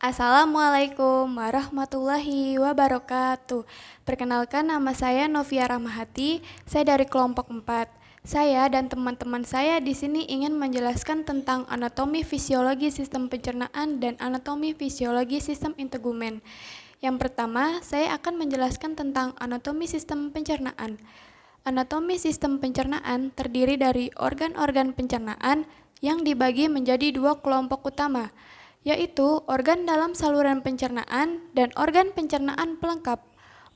Assalamualaikum warahmatullahi wabarakatuh. Perkenalkan, nama saya Novia Rahmahati, saya dari kelompok 4. Saya dan teman-teman saya di sini ingin menjelaskan tentang anatomi fisiologi sistem pencernaan dan anatomi fisiologi sistem integumen. Yang pertama, saya akan menjelaskan tentang anatomi sistem pencernaan. Anatomi sistem pencernaan terdiri dari organ-organ pencernaan yang dibagi menjadi dua kelompok utama, yaitu organ dalam saluran pencernaan dan organ pencernaan pelengkap.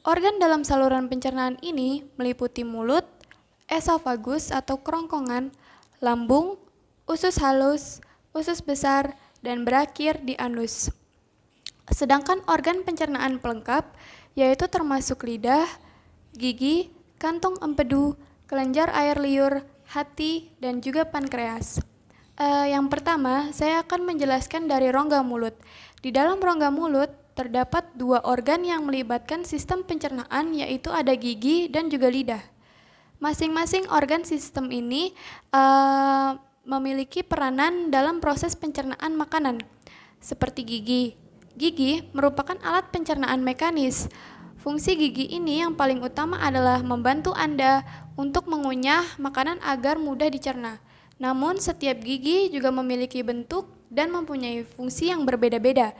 Organ dalam saluran pencernaan ini meliputi mulut, esofagus atau kerongkongan, lambung, usus halus, usus besar, dan berakhir di anus. Sedangkan organ pencernaan pelengkap yaitu termasuk lidah, gigi, kantung empedu, kelenjar air liur, hati, dan juga pankreas. Yang pertama, saya akan menjelaskan dari rongga mulut. Di dalam rongga mulut terdapat dua organ yang melibatkan sistem pencernaan, yaitu ada gigi dan juga lidah. Masing-masing organ sistem ini memiliki peranan dalam proses pencernaan makanan, seperti gigi. Gigi merupakan alat pencernaan mekanis. Fungsi gigi ini yang paling utama adalah membantu Anda untuk mengunyah makanan agar mudah dicerna. Namun setiap gigi juga memiliki bentuk dan mempunyai fungsi yang berbeda-beda.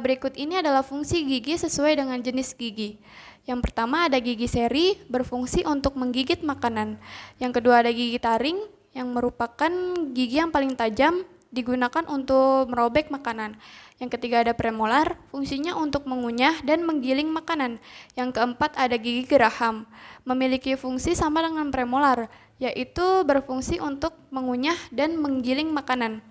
Berikut ini adalah fungsi gigi sesuai dengan jenis gigi. Yang pertama ada gigi seri, berfungsi untuk menggigit makanan. Yang kedua ada gigi taring, yang merupakan gigi yang paling tajam, digunakan untuk merobek makanan. Yang ketiga ada premolar, fungsinya untuk mengunyah dan menggiling makanan. Yang keempat ada gigi geraham, memiliki fungsi sama dengan premolar, yaitu berfungsi untuk mengunyah dan menggiling makanan.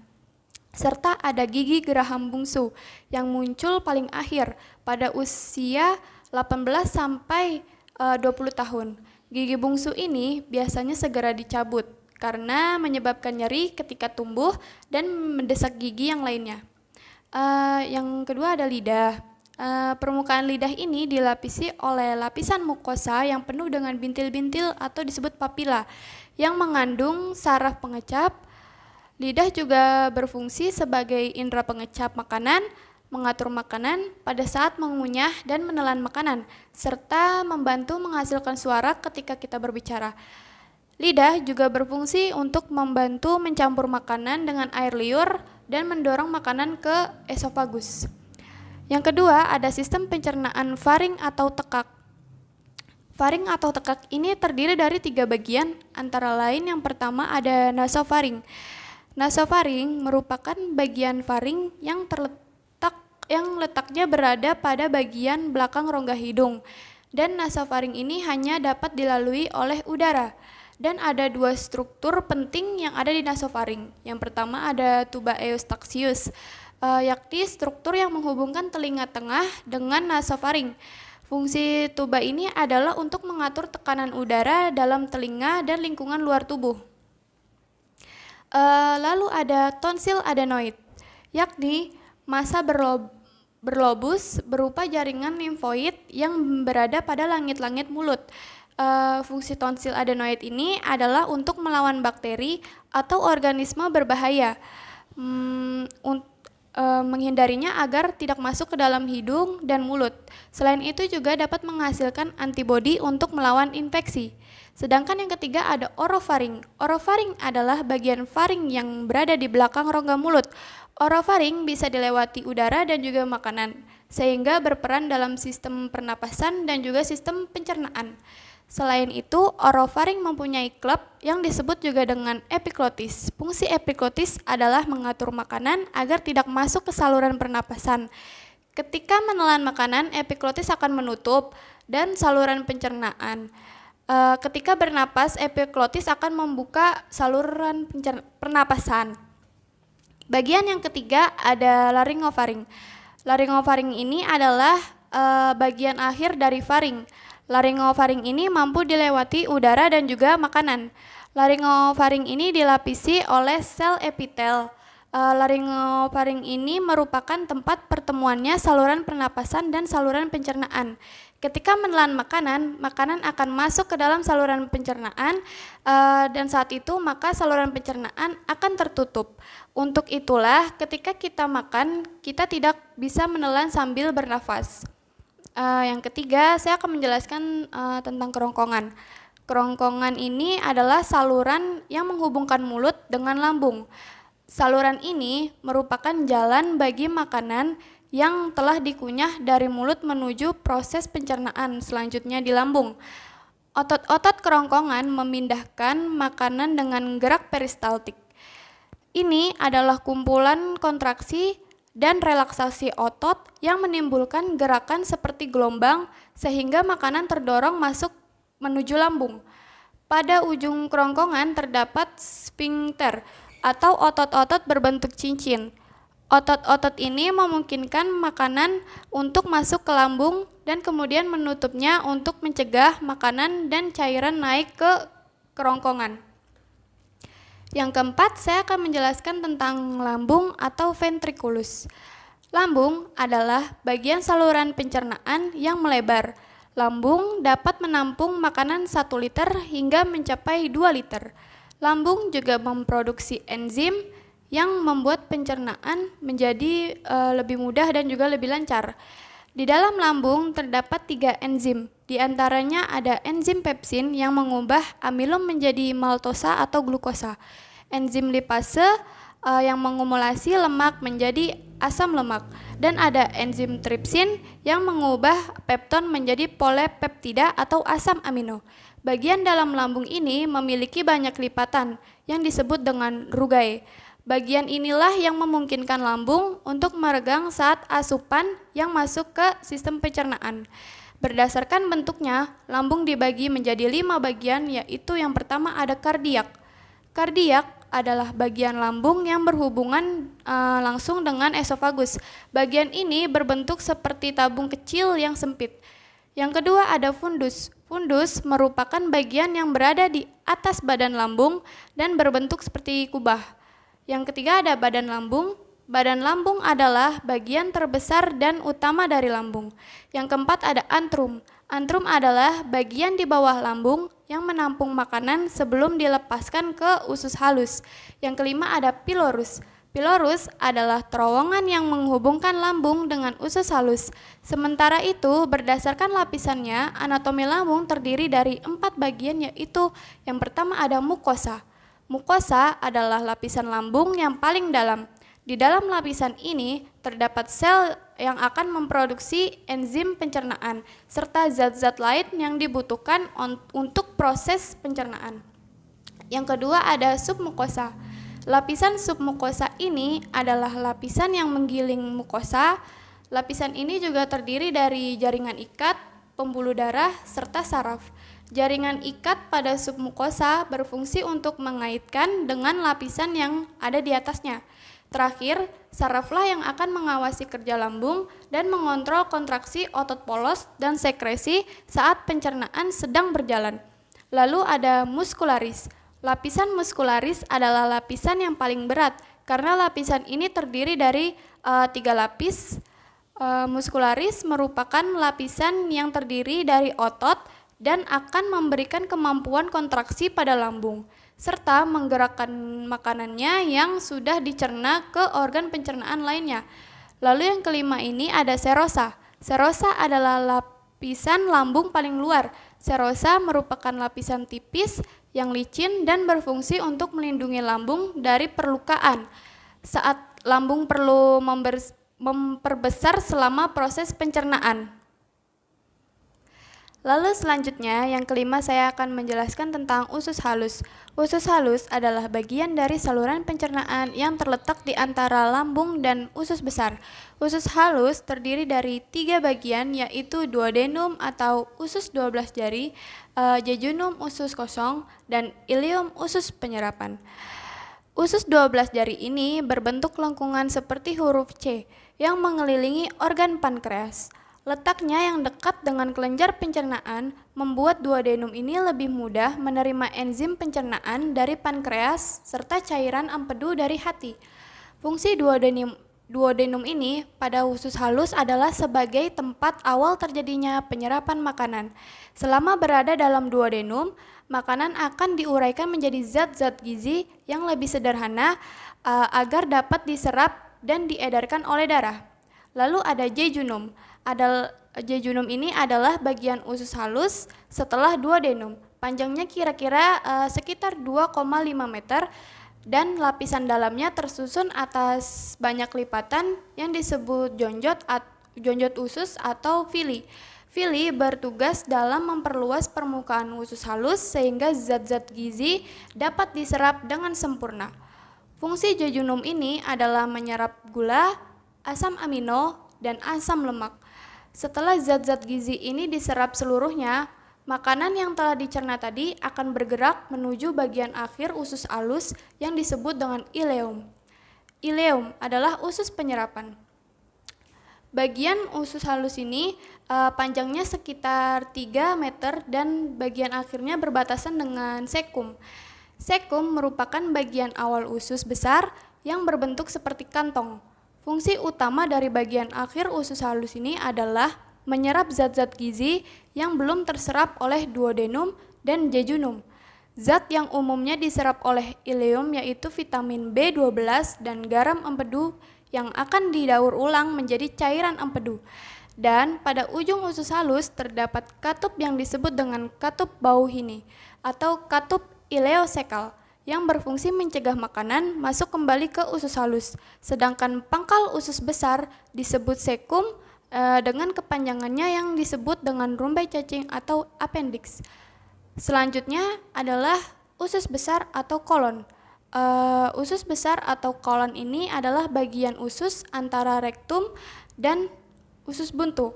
Serta ada gigi geraham bungsu yang muncul paling akhir pada usia 18 sampai 20 tahun. Gigi bungsu ini biasanya segera dicabut karena menyebabkan nyeri ketika tumbuh dan mendesak gigi yang lainnya. Yang kedua ada lidah. Permukaan lidah ini dilapisi oleh lapisan mukosa yang penuh dengan bintil-bintil atau disebut papila yang mengandung saraf pengecap. Lidah juga berfungsi sebagai indera pengecap makanan, mengatur makanan pada saat mengunyah dan menelan makanan, serta membantu menghasilkan suara ketika kita berbicara. Lidah juga berfungsi untuk membantu mencampur makanan dengan air liur dan mendorong makanan ke esofagus. Yang kedua ada sistem pencernaan faring atau tekak. Faring atau tekak ini terdiri dari 3 bagian, antara lain yang pertama ada nasofaring. Nasofaring merupakan bagian faring yang letaknya berada pada bagian belakang rongga hidung, dan nasofaring ini hanya dapat dilalui oleh udara. Dan ada 2 struktur penting yang ada di nasofaring. Yang pertama ada tuba eustachius, yakni struktur yang menghubungkan telinga tengah dengan nasofaring. Fungsi tuba ini adalah untuk mengatur tekanan udara dalam telinga dan lingkungan luar tubuh. Lalu ada tonsil adenoid, yakni massa berlobus berupa jaringan limfoid yang berada pada langit-langit mulut. Fungsi tonsil adenoid ini adalah untuk melawan bakteri atau organisme berbahaya, menghindarinya agar tidak masuk ke dalam hidung dan mulut. Selain itu juga dapat menghasilkan antibodi untuk melawan infeksi. Sedangkan yang ketiga ada orofaring. Orofaring adalah bagian faring yang berada di belakang rongga mulut. Orofaring bisa dilewati udara dan juga makanan, sehingga berperan dalam sistem pernapasan dan juga sistem pencernaan. Selain itu, orofaring mempunyai klep yang disebut juga dengan epiglotis. Fungsi epiglotis adalah mengatur makanan agar tidak masuk ke saluran pernapasan. Ketika menelan makanan, epiglotis akan menutup dan saluran pencernaan. Ketika bernapas, epiglotis akan membuka saluran pernapasan. Bagian yang ketiga ada laryngofaring. Laryngofaring ini adalah bagian akhir dari faring. Laryngofaring ini mampu dilewati udara dan juga makanan. Laryngofaring ini dilapisi oleh sel epitel. Laryngofaring ini merupakan tempat pertemuannya saluran pernapasan dan saluran pencernaan. Ketika menelan makanan, makanan akan masuk ke dalam saluran pencernaan dan saat itu maka saluran pencernaan akan tertutup. Untuk itulah ketika kita makan, kita tidak bisa menelan sambil bernafas. Yang ketiga, saya akan menjelaskan tentang kerongkongan. Kerongkongan ini adalah saluran yang menghubungkan mulut dengan lambung. Saluran ini merupakan jalan bagi makanan yang telah dikunyah dari mulut menuju proses pencernaan selanjutnya di lambung. Otot-otot kerongkongan memindahkan makanan dengan gerak peristaltik. Ini adalah kumpulan kontraksi dan relaksasi otot yang menimbulkan gerakan seperti gelombang sehingga makanan terdorong masuk menuju lambung. Pada ujung kerongkongan terdapat sphincter atau otot-otot berbentuk cincin. Otot-otot ini memungkinkan makanan untuk masuk ke lambung dan kemudian menutupnya untuk mencegah makanan dan cairan naik ke kerongkongan. Yang keempat, saya akan menjelaskan tentang lambung atau ventriculus. Lambung adalah bagian saluran pencernaan yang melebar. Lambung dapat menampung makanan 1 liter hingga mencapai 2 liter. Lambung juga memproduksi enzim yang membuat pencernaan menjadi lebih mudah dan juga lebih lancar. Di dalam lambung terdapat 3 enzim. Di antaranya ada enzim pepsin yang mengubah amilum menjadi maltosa atau glukosa. Enzim lipase yang mengumulasi lemak menjadi asam lemak. Dan ada enzim tripsin yang mengubah pepton menjadi polepeptida atau asam amino. Bagian dalam lambung ini memiliki banyak lipatan yang disebut dengan rugae. Bagian inilah yang memungkinkan lambung untuk meregang saat asupan yang masuk ke sistem pencernaan. Berdasarkan bentuknya, lambung dibagi menjadi 5 bagian, yaitu yang pertama ada kardiak. Kardiak adalah bagian lambung yang berhubungan langsung dengan esofagus. Bagian ini berbentuk seperti tabung kecil yang sempit. Yang kedua ada fundus. Fundus merupakan bagian yang berada di atas badan lambung dan berbentuk seperti kubah. Yang ketiga ada badan lambung. Badan lambung adalah bagian terbesar dan utama dari lambung. Yang keempat ada antrum. Antrum adalah bagian di bawah lambung yang menampung makanan sebelum dilepaskan ke usus halus. Yang kelima ada pilorus. Pilorus adalah terowongan yang menghubungkan lambung dengan usus halus. Sementara itu, berdasarkan lapisannya, anatomi lambung terdiri dari 4 bagian, yaitu yang pertama ada mukosa. Mukosa adalah lapisan lambung yang paling dalam. Di dalam lapisan ini terdapat sel yang akan memproduksi enzim pencernaan serta zat-zat lain yang dibutuhkan untuk proses pencernaan. Yang kedua ada submukosa. Lapisan submukosa ini adalah lapisan yang menggiling mukosa. Lapisan ini juga terdiri dari jaringan ikat, pembuluh darah, serta saraf. Jaringan ikat pada submukosa berfungsi untuk mengaitkan dengan lapisan yang ada di atasnya. Terakhir, saraflah yang akan mengawasi kerja lambung dan mengontrol kontraksi otot polos dan sekresi saat pencernaan sedang berjalan. Lalu ada muskularis. Lapisan muskularis adalah lapisan yang paling berat karena lapisan ini terdiri dari 3 lapis. Muskularis merupakan lapisan yang terdiri dari otot dan akan memberikan kemampuan kontraksi pada lambung, serta menggerakkan makanannya yang sudah dicerna ke organ pencernaan lainnya. Lalu yang kelima ini ada serosa. Serosa adalah lapisan lambung paling luar. Serosa merupakan lapisan tipis yang licin dan berfungsi untuk melindungi lambung dari perlukaan saat lambung perlu memperbesar selama proses pencernaan. Lalu selanjutnya, yang kelima saya akan menjelaskan tentang usus halus. Usus halus adalah bagian dari saluran pencernaan yang terletak di antara lambung dan usus besar. Usus halus terdiri dari 3 bagian, yaitu duodenum atau usus 12 jari, jejunum usus kosong, dan ileum usus penyerapan. Usus 12 jari ini berbentuk lengkungan seperti huruf C yang mengelilingi organ pankreas. Letaknya yang dekat dengan kelenjar pencernaan membuat duodenum ini lebih mudah menerima enzim pencernaan dari pankreas serta cairan empedu dari hati. Fungsi Duodenum ini pada usus halus adalah sebagai tempat awal terjadinya penyerapan makanan. Selama berada dalam duodenum, makanan akan diuraikan menjadi zat-zat gizi yang lebih sederhana agar dapat diserap dan diedarkan oleh darah. Lalu ada jejunum. Jejunum ini adalah bagian usus halus setelah duodenum. Panjangnya kira-kira sekitar 2,5 meter dan lapisan dalamnya tersusun atas banyak lipatan yang disebut jonjot usus atau villi. Villi bertugas dalam memperluas permukaan usus halus sehingga zat-zat gizi dapat diserap dengan sempurna. Fungsi jejunum ini adalah menyerap gula, asam amino, dan asam lemak. Setelah zat-zat gizi ini diserap seluruhnya, makanan yang telah dicerna tadi akan bergerak menuju bagian akhir usus halus yang disebut dengan ileum. Ileum adalah usus penyerapan. Bagian usus halus ini panjangnya sekitar 3 meter dan bagian akhirnya berbatasan dengan sekum. Sekum merupakan bagian awal usus besar yang berbentuk seperti kantong. Fungsi utama dari bagian akhir usus halus ini adalah menyerap zat-zat gizi yang belum terserap oleh duodenum dan jejunum. Zat yang umumnya diserap oleh ileum yaitu vitamin B12 dan garam empedu yang akan didaur ulang menjadi cairan empedu. Dan pada ujung usus halus terdapat katup yang disebut dengan katup Bauhini atau katup ileosekal yang berfungsi mencegah makanan masuk kembali ke usus halus. Sedangkan pangkal usus besar disebut sekum dengan kepanjangannya yang disebut dengan rumbai cacing atau appendix. Selanjutnya adalah usus besar atau kolon. Usus besar atau kolon ini adalah bagian usus antara rektum dan usus buntu.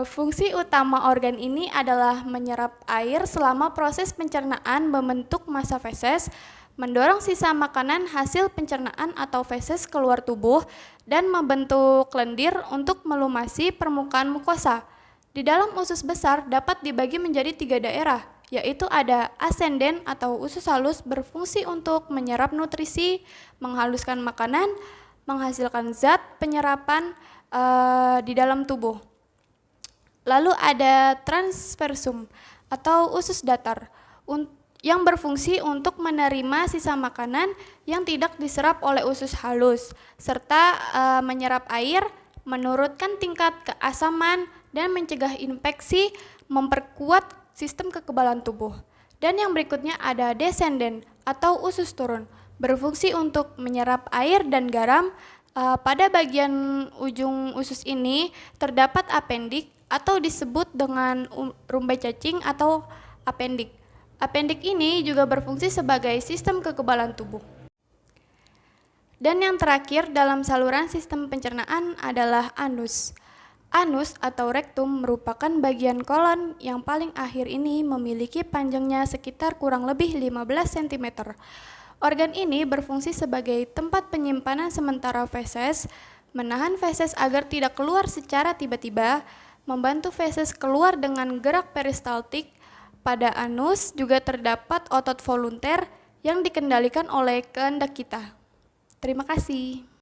Fungsi utama organ ini adalah menyerap air selama proses pencernaan membentuk massa feses, mendorong sisa makanan hasil pencernaan atau feses keluar tubuh, dan membentuk lendir untuk melumasi permukaan mukosa. Di dalam usus besar dapat dibagi menjadi 3 daerah, yaitu ada ascenden atau usus halus berfungsi untuk menyerap nutrisi, menghaluskan makanan, menghasilkan zat penyerapan di dalam tubuh. Lalu ada transversum atau usus datar yang berfungsi untuk menerima sisa makanan yang tidak diserap oleh usus halus, serta menyerap air, menurunkan tingkat keasaman, dan mencegah infeksi, memperkuat sistem kekebalan tubuh. Dan yang berikutnya ada descendent atau usus turun, berfungsi untuk menyerap air dan garam. Pada bagian ujung usus ini terdapat apendik atau disebut dengan rumbai cacing atau apendik. Apendik ini juga berfungsi sebagai sistem kekebalan tubuh. Dan yang terakhir dalam saluran sistem pencernaan adalah anus. Anus atau rektum merupakan bagian kolon yang paling akhir ini memiliki panjangnya sekitar kurang lebih 15 cm. Organ ini berfungsi sebagai tempat penyimpanan sementara feses, menahan feses agar tidak keluar secara tiba-tiba, membantu feses keluar dengan gerak peristaltik. Pada anus juga terdapat otot volunter yang dikendalikan oleh kehendak kita. Terima kasih.